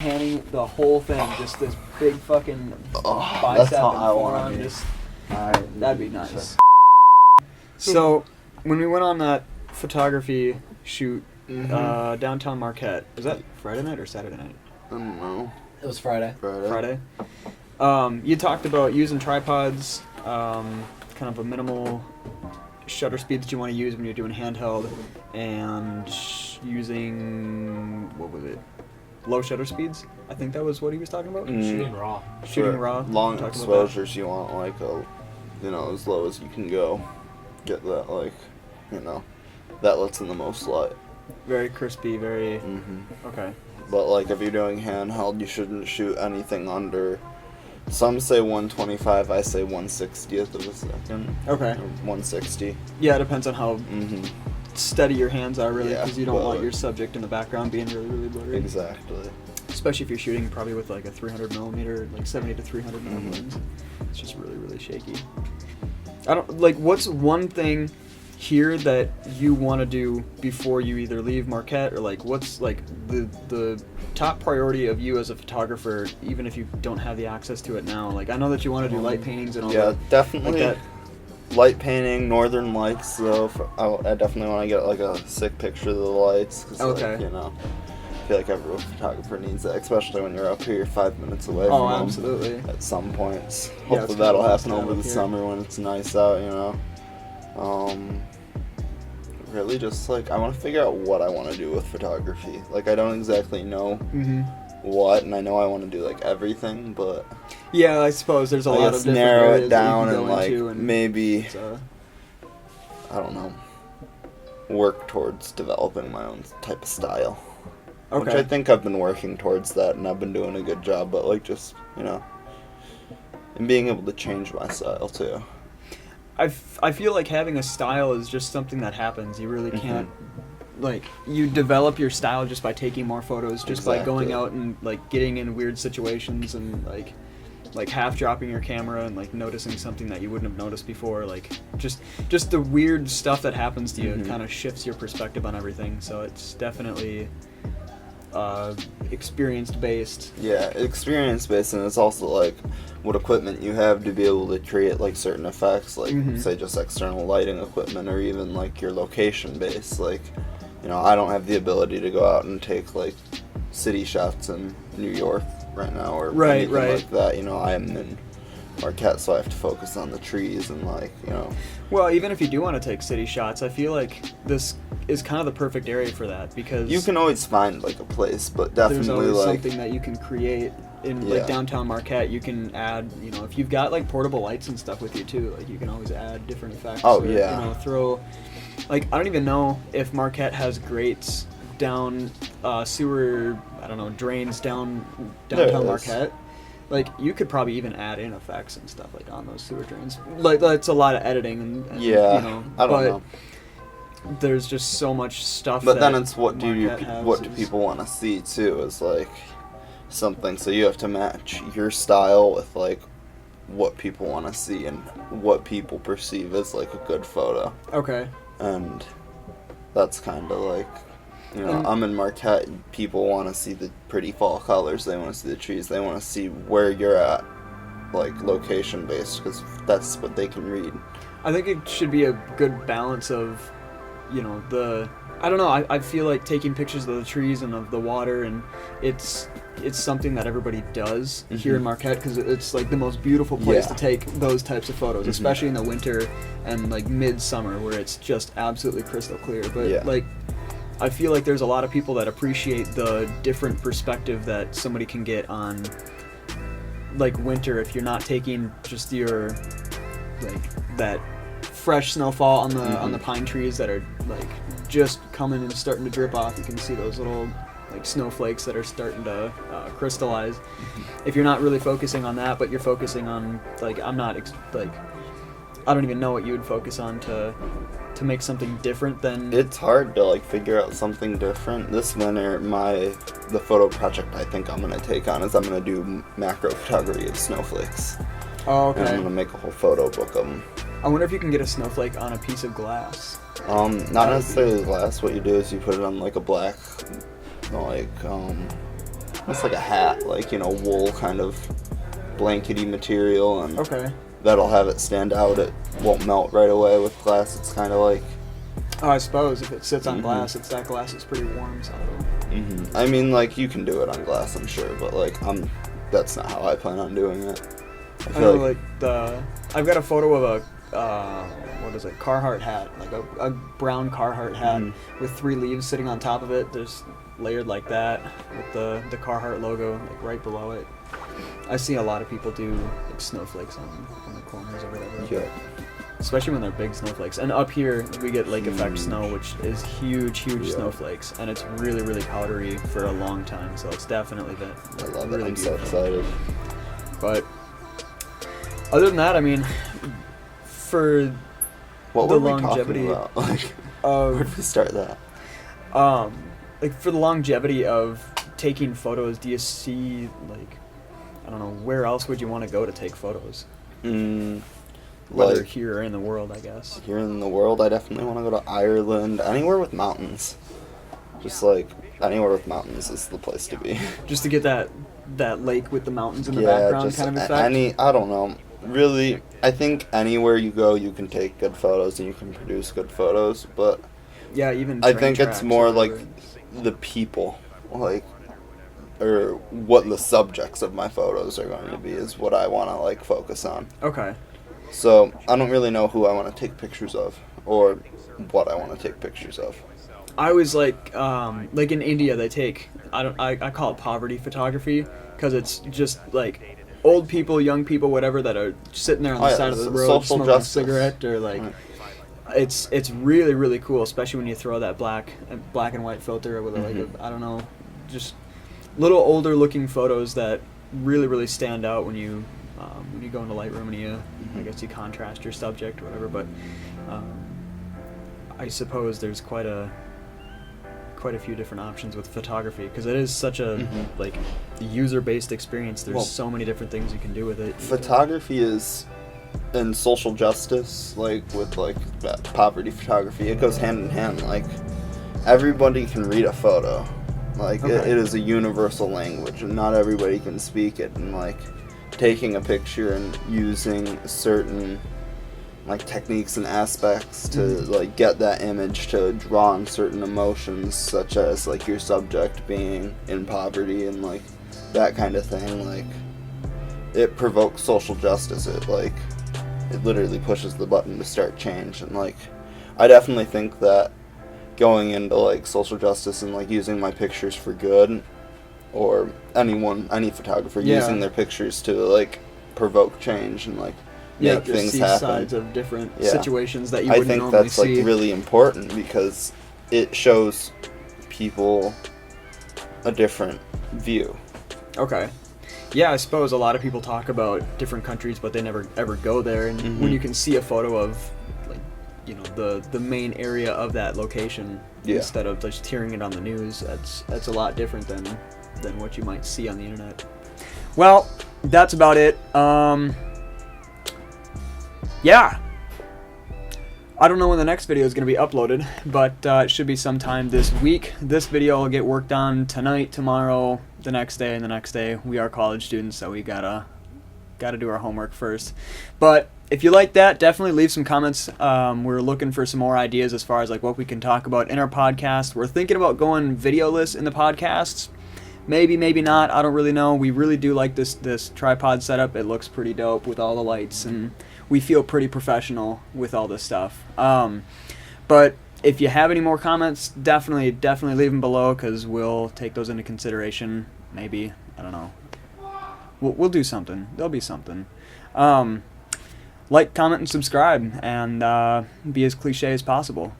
panning the whole thing, just this big fucking That's bicep how and I want forearm. it. Just Alright. that'd be nice. So when we went on that photography shoot downtown Marquette, was that Friday night or Saturday night? I don't know. It was Friday. Friday. You talked about using tripods, kind of a minimal shutter speed that you want to use when you're doing handheld, and using, what was it, low shutter speeds? I think that was what he was talking about. Shooting raw. Shooting For raw. long Talked about that. exposures, you want like a, as low as you can go. Get that that lets in the most light. Very crispy, very. Okay. But like if you're doing handheld, you shouldn't shoot anything under. Some say 125, I say 1/60th of a second. Okay. Or 160. Yeah, it depends on how steady your hands are, really, Yeah, because you don't well, want your subject in the background being really, really blurry. Exactly. Especially if you're shooting probably with like a 300 millimeter, like 70 to 300 mm lens. It's just really, really shaky. I don't like. What's one thing here that you want to do before you either leave Marquette, or like what's like the top priority of you as a photographer, even if you don't have the access to it now? Like I know that you want to do light paintings and all Yeah, that. definitely. Like that. Light painting, northern lights though. I definitely want to get like a sick picture of the lights. Cause, Okay. Like, I feel like every photographer needs that, especially when you're up here 5 minutes away Oh, from them absolutely. at some points. Yeah, Hopefully it's that'll kinda happen nice to over have the up here. summer when it's nice out, Really just like, I want to figure out what I want to do with photography. Like I don't exactly know what, and I know I want to do like everything, but Yeah, I suppose there's a I lot guess of different narrow areas it that you down can and go like into, and maybe, it's, I don't know, work towards developing my own type of style. Which okay. I think I've been working towards that, and I've been doing a good job, but like just, and being able to change my style too. I feel like having a style is just something that happens. You really can't, like, you develop your style just by taking more photos, just by going out and, like, getting in weird situations and, like half dropping your camera and, like, noticing something that you wouldn't have noticed before. Like, just the weird stuff that happens to you kind of shifts your perspective on everything. So it's definitely experience-based. Yeah, experience-based, and it's also like what equipment you have to be able to create like certain effects, like say just external lighting equipment, or even like your location-based. Like, I don't have the ability to go out and take like city shots in New York right now, or anything like that. I am in Marquette, so I have to focus on the trees and like, Well, even if you do want to take city shots, I feel like this is kind of the perfect area for that, because you can always find like a place, but there's definitely always like something that you can create in like downtown Marquette. You can add, if you've got like portable lights and stuff with you too, like you can always add different effects. Oh, or, yeah. Throw, like, I don't even know if Marquette has grates down sewer, drains down downtown Marquette. Like, you could probably even add in effects and stuff like on those sewer drains. Like, that's a lot of editing and I don't know. There's just so much stuff. But that then it's what do Marquette people want to see too, is like something, so you have to match your style with like what people want to see and what people perceive as like a good photo. Okay. And that's kind of like, I'm in Marquette, people want to see the pretty fall colors, they want to see the trees, they want to see where you're at, like location based, because that's what they can read. I think it should be a good balance of, I don't know, I feel like taking pictures of the trees and of the water, and it's something that everybody does here in Marquette, because it's like the most beautiful place to take those types of photos, especially in the winter and like midsummer, where it's just absolutely crystal clear. But like, I feel like there's a lot of people that appreciate the different perspective that somebody can get on like winter, if you're not taking just your like that fresh snowfall on the pine trees that are like just coming and starting to drip off. You can see those little like snowflakes that are starting to crystallize. If you're not really focusing on that, but you're focusing on like, I don't even know what you would focus on to make something different than... It's hard to like figure out something different. This winter, the photo project I think I'm gonna take on is I'm gonna do macro photography of snowflakes. Oh, okay. And I'm gonna make a whole photo book of them. I wonder if you can get a snowflake on a piece of glass. Not necessarily glass. What you do is you put it on like a black, like It's like a hat, like, you know, wool kind of blankety material, and Okay. that'll have it stand out. It won't melt right away with glass. It's kind of like... Oh, I suppose if it sits on Mhm. glass, that glass is pretty warm, so... I mean, like, you can do it on glass, I'm sure, but, like, that's not how I plan on doing it. I I feel know, I've got a photo of a, what is it, Carhartt hat, like a brown Carhartt hat with 3 leaves sitting on top of it. There's layered like that with the Carhartt logo like right below it. I see a lot of people do like snowflakes on the corners or whatever. Yeah. Especially when they're big snowflakes. And up here we get lake effect snow, which is huge Yeah. snowflakes, and it's really, really powdery for a long time. So it's definitely I love really it. I'm so beautiful. excited. But other than that, I mean, for What the were we longevity talking about? Like, where of did we start that? like for the longevity of taking photos, do you see like, I don't know, where else would you want to go to take photos? Whether Like, here or in the world, I guess. here in the world, I definitely want to go to Ireland. Anywhere with mountains. Just like anywhere with mountains is the place to be. Just to get that lake with the mountains in the Yeah, background just kind of effect. I don't know. Really, I think anywhere you go, you can take good photos and you can produce good photos. But Yeah, even I train think tracks it's or more like whatever. the people, like, or what the subjects of my photos are going to be is what I want to like focus on. Okay. So I don't really know who I want to take pictures of or what I want to take pictures of. I was like in India they take, I call it poverty photography, because it's just like old people, young people, whatever, that are sitting there on the Oh, yeah, side of the so- road social smoking justice. a cigarette, or like Right. it's really, really cool, especially when you throw that black and white filter with like Mhm. I don't know, just little older looking photos that really, really stand out when you go into Lightroom and you I guess you contrast your subject or whatever. But I suppose there's quite a few different options with photography, because it is such a like user-based experience. There's Well, so many different things you can do with it. Photography is in social justice, like with like that poverty photography, it goes hand in hand. Like everybody can read a photo. Like Okay. it is a universal language, and not everybody can speak it. And like taking a picture and using certain like techniques and aspects to like get that image to draw on certain emotions, such as like your subject being in poverty and like that kind of thing. Like it provokes social justice. It literally pushes the button to start change. And like I definitely think that going into like social justice and like using my pictures for good, or any photographer Yeah. using their pictures to like provoke change and like make just things see happen. sides of different Yeah. situations that you I wouldn't think normally that's see. like really important because it shows people a different view. Okay. Yeah, I suppose a lot of people talk about different countries, but they never ever go there. And when you can see a photo of, like, you know, the main area of that location, Yeah. instead of just hearing it on the news, that's a lot different than what you might see on the internet. Well, that's about it. Yeah. I don't know when the next video is going to be uploaded, but it should be sometime this week. This video will get worked on tonight, tomorrow, the next day, and the next day. We are college students, so we gotta do our homework first. But if you like that, definitely leave some comments. We're looking for some more ideas as far as like what we can talk about in our podcast. We're thinking about going videoless in the podcasts. Maybe, maybe not. I don't really know. We really do like this tripod setup. It looks pretty dope with all the lights, and we feel pretty professional with all this stuff. But if you have any more comments, definitely leave them below, because we'll take those into consideration. Maybe, I don't know. We'll do something. There'll be something. Like, comment, and subscribe, and be as cliche as possible.